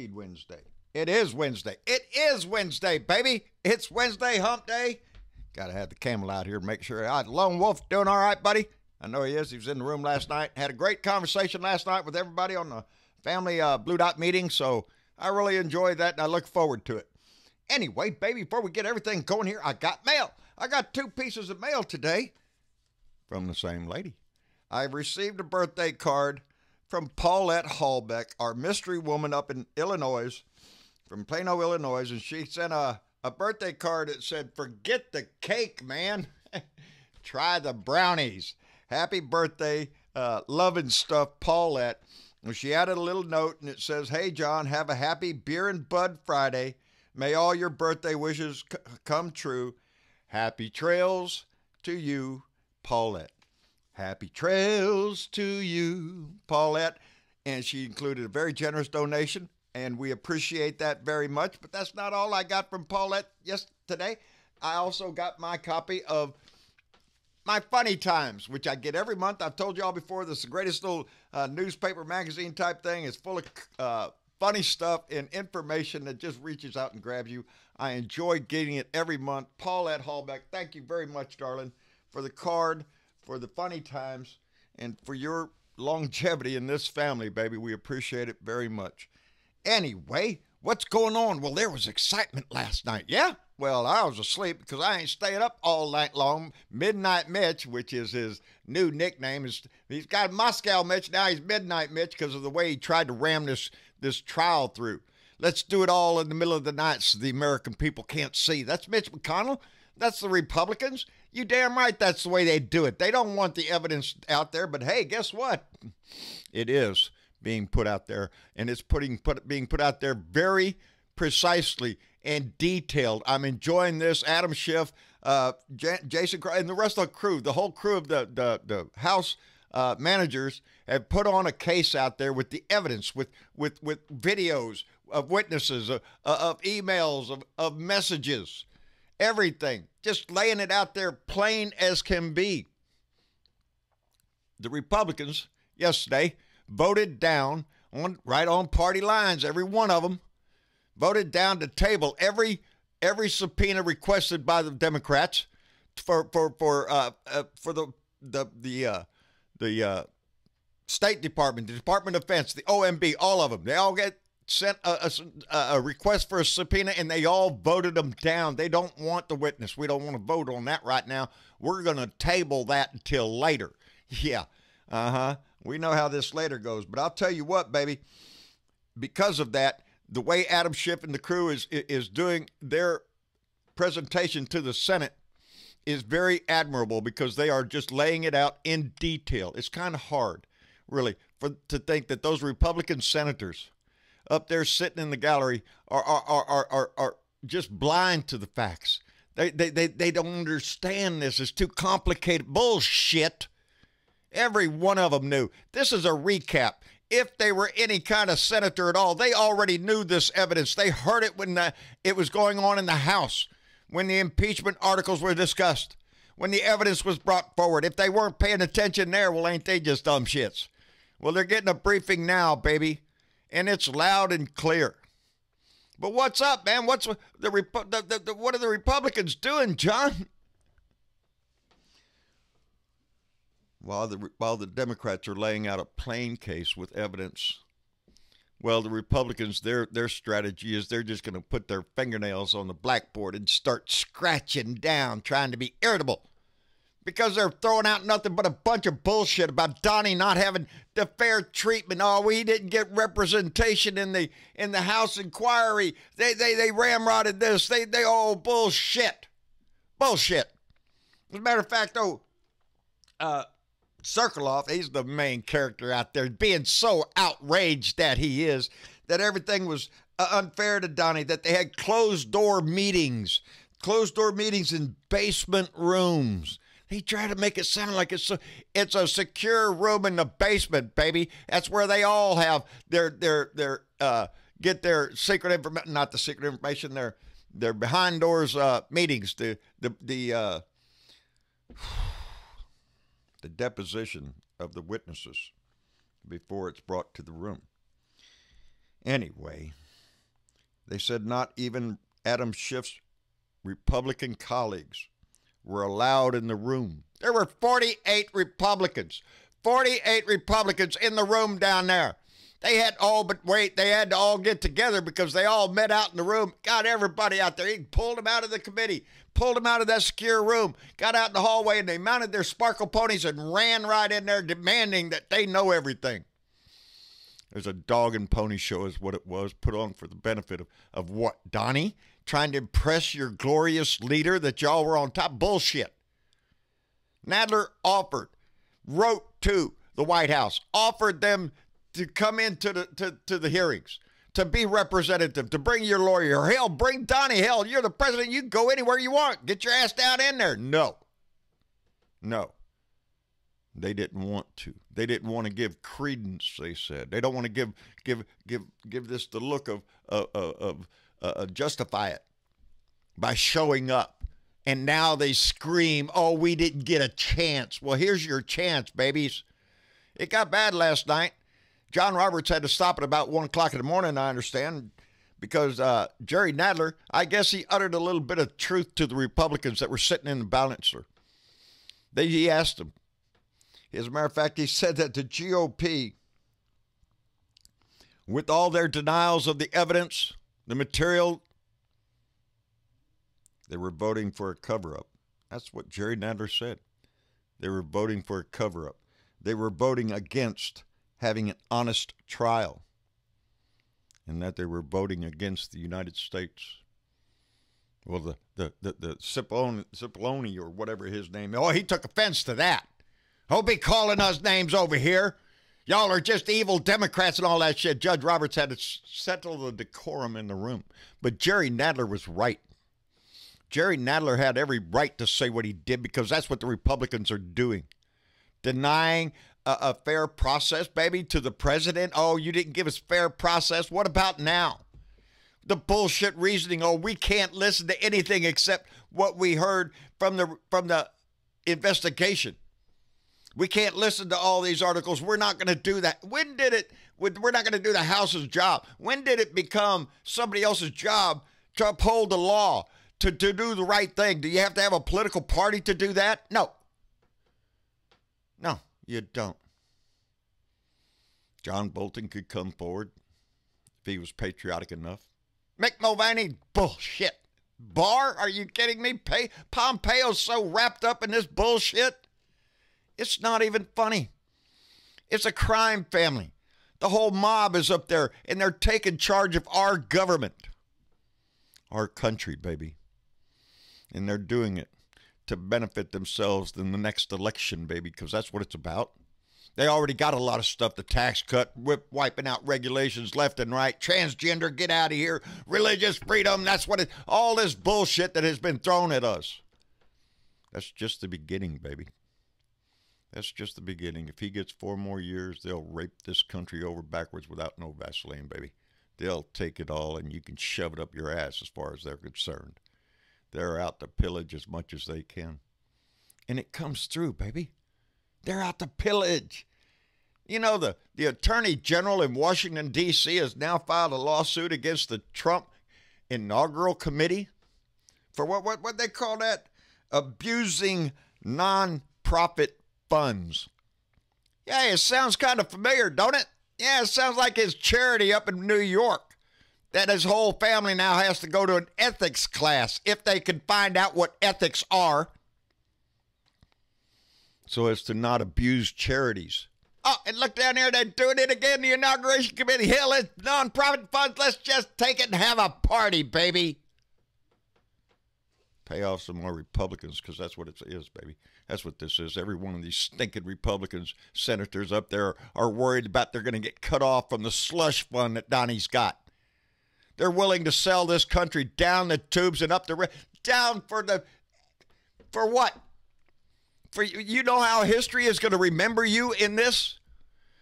indeed Wednesday. It is Wednesday. It is Wednesday, baby. It's Wednesday, hump day. Got to have the camel out here to make sure. Lone Wolf doing all right, buddy? I know he is. He was in the room last night. Had a great conversation last night with everybody on the family Blue Dot meeting, so I really enjoyed that, and I look forward to it. Anyway, baby, before we get everything going here, I got mail. I got 2 pieces of mail today from the same lady. I received a birthday card from Paulette Hallbeck, our mystery woman up in Illinois, from Plano, Illinois, and she sent a birthday card that said, "Forget the cake, man. Try the brownies. Happy birthday, love and stuff, Paulette." And she added a little note, and it says, "Hey, John, have a happy Beer and Bud Friday. May all your birthday wishes come true. Happy trails to you, Paulette." Happy trails to you, Paulette. And she included a very generous donation, and we appreciate that very much. But that's not all I got from Paulette yesterday. I also got my copy of my Funny Times, which I get every month. I've told you all before, this is the greatest little newspaper magazine type thing. It's full of funny stuff and information that just reaches out and grabs you. I enjoy getting it every month. Paulette Hallbeck, thank you very much, darling, for the card, for the Funny Times, and for your longevity in this family, baby. We appreciate it very much. Anyway, what's going on? Well, there was excitement last night, yeah? Well, I was asleep because I ain't staying up all night long. Midnight Mitch, which is his new nickname, he's got Moscow Mitch, now he's Midnight Mitch because of the way he tried to ram this trial through. Let's do it all in the middle of the night so the American people can't see. That's Mitch McConnell. That's the Republicans. You damn right that's the way they do it. They don't want the evidence out there, but hey, guess what? It is being put out there, and it's being put out there very precisely and detailed. I'm enjoying this. Adam Schiff, Jason, and the rest of the crew, the whole crew of the House managers have put on a case out there with the evidence, with videos of witnesses, of emails, of messages, everything. Just laying it out there plain as can be. The Republicans yesterday voted down, right on party lines, every one of them, voted down to table every subpoena requested by the Democrats for the State Department, the Department of Defense, the OMB, all of them. They all get sent a request for a subpoena, and they all voted them down. They don't want the witness. We don't want to vote on that right now. We're going to table that until later. Yeah, we know how this later goes. But I'll tell you what, baby, because of that, the way Adam Schiff and the crew is doing their presentation to the Senate is very admirable because they are just laying it out in detail. It's kind of hard, really, to think that those Republican senators up there sitting in the gallery are just blind to the facts. They don't understand this. It's too complicated. Bullshit. Every one of them knew. This is a recap. If they were any kind of senator at all, they already knew this evidence. They heard it when it was going on in the House, when the impeachment articles were discussed, when the evidence was brought forward. If they weren't paying attention there, well, ain't they just dumb shits? Well, they're getting a briefing now, baby, and it's loud and clear. But what's up, man? What are the Republicans doing, John? While the Democrats are laying out a plain case with evidence, well, the Republicans, their strategy is they're just going to put their fingernails on the blackboard and start scratching down, trying to be irritable, because they're throwing out nothing but a bunch of bullshit about Donnie not having the fair treatment. Oh, we didn't get representation in the House inquiry. They ramrodded this. They bullshit. Bullshit. As a matter of fact, Sokoloff, he's the main character out there, being so outraged that he is, that everything was unfair to Donnie, that they had closed-door meetings in basement rooms. He tried to make it sound like it's a secure room in the basement, baby. That's where they all have get their secret information, not the secret information, their behind doors meetings, the deposition of the witnesses before it's brought to the room. Anyway, They said not even Adam Schiff's Republican colleagues were allowed in the room. There were 48 Republicans. 48 Republicans in the room down there. They had they had to all get together because they all met out in the room, got everybody out there. He pulled them out of the committee, pulled them out of that secure room, got out in the hallway, and they mounted their sparkle ponies and ran right in there demanding that they know everything. There's a dog and pony show is what it was, put on for the benefit of what, Donnie? Trying to impress your glorious leader that y'all were on top? Bullshit. Nadler wrote to the White House, offered them to come into the hearings, to be representative, to bring your lawyer. Hell, bring Donnie. Hell, you're the president. You can go anywhere you want. Get your ass down in there. No. They didn't want to. They didn't want to give credence, they said. They don't want to give this the look of justify it by showing up. And now they scream, oh, we didn't get a chance. Well, here's your chance, babies. It got bad last night. John Roberts had to stop at about 1 o'clock in the morning, I understand, because Jerry Nadler, I guess he uttered a little bit of truth to the Republicans that were sitting in the balancer. He asked them. As a matter of fact, he said that the GOP, with all their denials of the evidence, the material, they were voting for a cover-up. That's what Jerry Nadler said. They were voting for a cover-up. They were voting against having an honest trial, and that they were voting against the United States. Well, the Cipollone or whatever his name is, oh, he took offense to that. He'll be calling us names over here. Y'all are just evil Democrats and all that shit. Judge Roberts had to settle the decorum in the room. But Jerry Nadler was right. Jerry Nadler had every right to say what he did because that's what the Republicans are doing. Denying a fair process, baby, to the president. Oh, you didn't give us fair process. What about now? The bullshit reasoning. Oh, we can't listen to anything except what we heard from the investigation. We can't listen to all these articles. We're not going to do that. We're not going to do the House's job. When did it become somebody else's job to uphold the law, to do the right thing? Do you have to have a political party to do that? No. No, you don't. John Bolton could come forward if he was patriotic enough. Mick Mulvaney, bullshit. Barr, are you kidding me? Pompeo's so wrapped up in this bullshit. It's not even funny. It's a crime family. The whole mob is up there, and they're taking charge of our government. Our country, baby. And they're doing it to benefit themselves in the next election, baby, because that's what it's about. They already got a lot of stuff, the tax cut, wiping out regulations left and right, transgender, get out of here, religious freedom, that's what all this bullshit that has been thrown at us. That's just the beginning, baby. That's just the beginning. If he gets 4 more years, they'll rape this country over backwards without no Vaseline, baby. They'll take it all and you can shove it up your ass as far as they're concerned. They're out to pillage as much as they can. And it comes through, baby. They're out to pillage. You know, the Attorney General in Washington, D.C. has now filed a lawsuit against the Trump Inaugural Committee for what they call that? Abusing non-profit funds. Yeah, it sounds kind of familiar, don't it? Yeah, it sounds like his charity up in New York that his whole family now has to go to an ethics class if they can find out what ethics are, so as to not abuse charities. Oh, and look down there, they're doing it again, the inauguration committee. Hell, it's nonprofit funds. Let's just take it and have a party, baby. Pay off some more Republicans, because that's what it is, baby. That's what this is. Every one of these stinking Republicans, senators up there are worried about they're going to get cut off from the slush fund that Donnie's got. They're willing to sell this country down the tubes and up the down for what? For you know how history is going to remember you in this?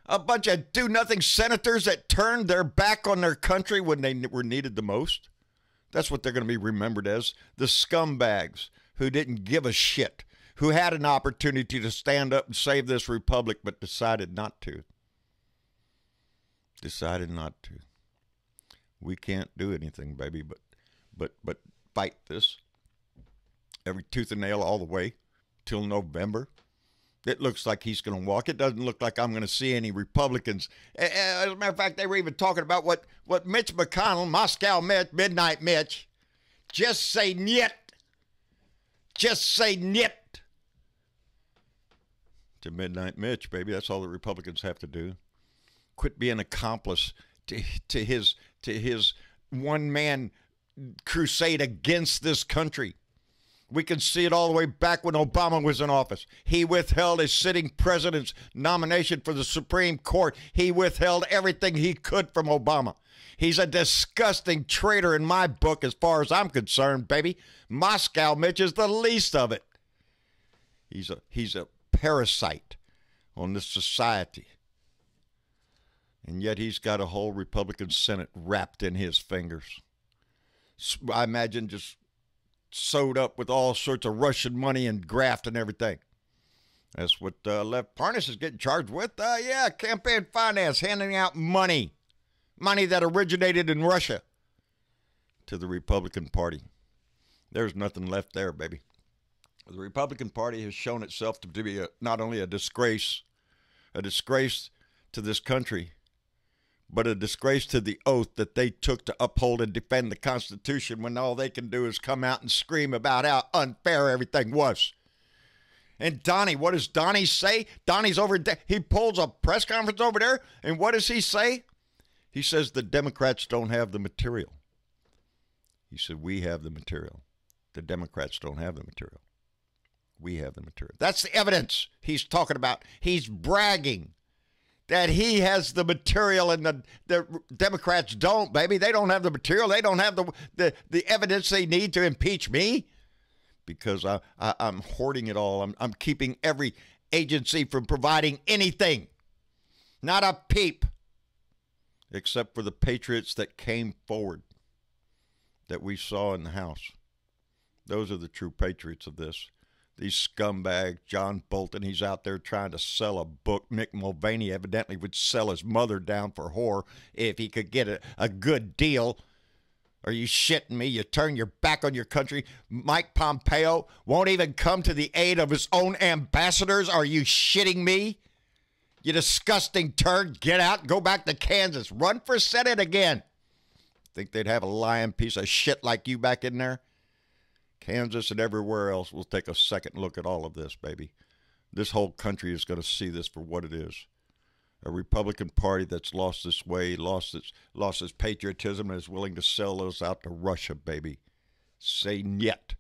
A bunch of do-nothing senators that turned their back on their country when they were needed the most. That's what they're going to be remembered as. The scumbags who didn't give a shit, who had an opportunity to stand up and save this republic but decided not to. Decided not to. We can't do anything, baby, but fight this every tooth and nail all the way till November. It looks like he's going to walk. It doesn't look like I'm going to see any Republicans. As a matter of fact, they were even talking about what Mitch McConnell, Moscow Mitch, Midnight Mitch, just say niet. Just say niet to Midnight Mitch, baby. That's all the Republicans have to do. Quit being accomplice to his one-man crusade against this country. We can see it all the way back when Obama was in office. He withheld a sitting president's nomination for the Supreme Court. He withheld everything he could from Obama. He's a disgusting traitor in my book as far as I'm concerned, baby. Moscow Mitch is the least of it. He's a parasite on this society. And yet he's got a whole Republican Senate wrapped in his fingers. I imagine just sewed up with all sorts of Russian money and graft and everything. That's what Left Parnas is getting charged with. Yeah, campaign finance, handing out money that originated in Russia to the Republican Party. There's nothing left there, baby. The Republican Party has shown itself to be not only a disgrace to this country, but a disgrace to the oath that they took to uphold and defend the Constitution when all they can do is come out and scream about how unfair everything was. And Donnie, what does Donnie say? Donnie's over there. He pulls a press conference over there, and what does he say? He says the Democrats don't have the material. He said, we have the material. The Democrats don't have the material. We have the material. That's the evidence he's talking about. He's bragging that he has the material and the Democrats don't, baby. They don't have the material. They don't have the evidence they need to impeach me because I'm hoarding it all. I'm keeping every agency from providing anything. Not a peep. Except for the patriots that came forward that we saw in the House. Those are the true patriots of this. These scumbags, John Bolton, he's out there trying to sell a book. Mick Mulvaney evidently would sell his mother down for whore if he could get a good deal. Are you shitting me? You turn your back on your country. Mike Pompeo won't even come to the aid of his own ambassadors. Are you shitting me? You disgusting turd. Get out and go back to Kansas. Run for Senate again. Think they'd have a lying piece of shit like you back in there? Kansas and everywhere else will take a second look at all of this, baby. This whole country is going to see this for what it is. A Republican Party that's lost its way, lost its patriotism, and is willing to sell us out to Russia, baby. Say niet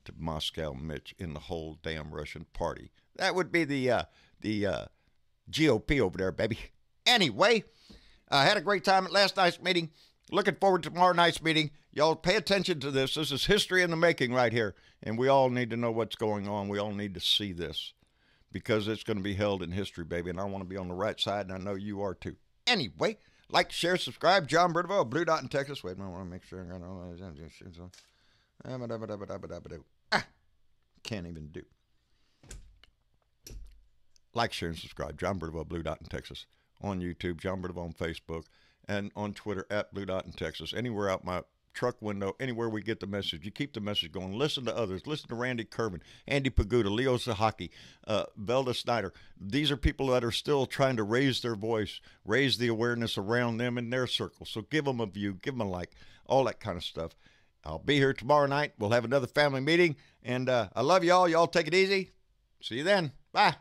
to Moscow Mitch in the whole damn Russian party. That would be the GOP over there, baby. Anyway, I had a great time at last night's meeting. Looking forward to tomorrow night's meeting. Y'all pay attention to this. This is history in the making right here. And we all need to know what's going on. We all need to see this. Because it's going to be held in history, baby. And I want to be on the right side, and I know you are too. Anyway, like, share, subscribe. John Burdeville, Blue Dot in Texas. Wait, I want to make sure I got all those. Can't even do. Like, share, and subscribe. John Burdeville, Blue Dot in Texas. On YouTube, John Burdeville on Facebook. And on Twitter, at Blue Dot in Texas. Anywhere out my truck window, anywhere we get the message. You keep the message going. Listen to others. Listen to Randy Kervin, Andy Paguda, Leo Sahaki, Velda Snyder. These are people that are still trying to raise their voice, raise the awareness around them in their circle. So give them a view, give them a like, all that kind of stuff. I'll be here tomorrow night. We'll have another family meeting. And I love y'all. Y'all take it easy. See you then. Bye.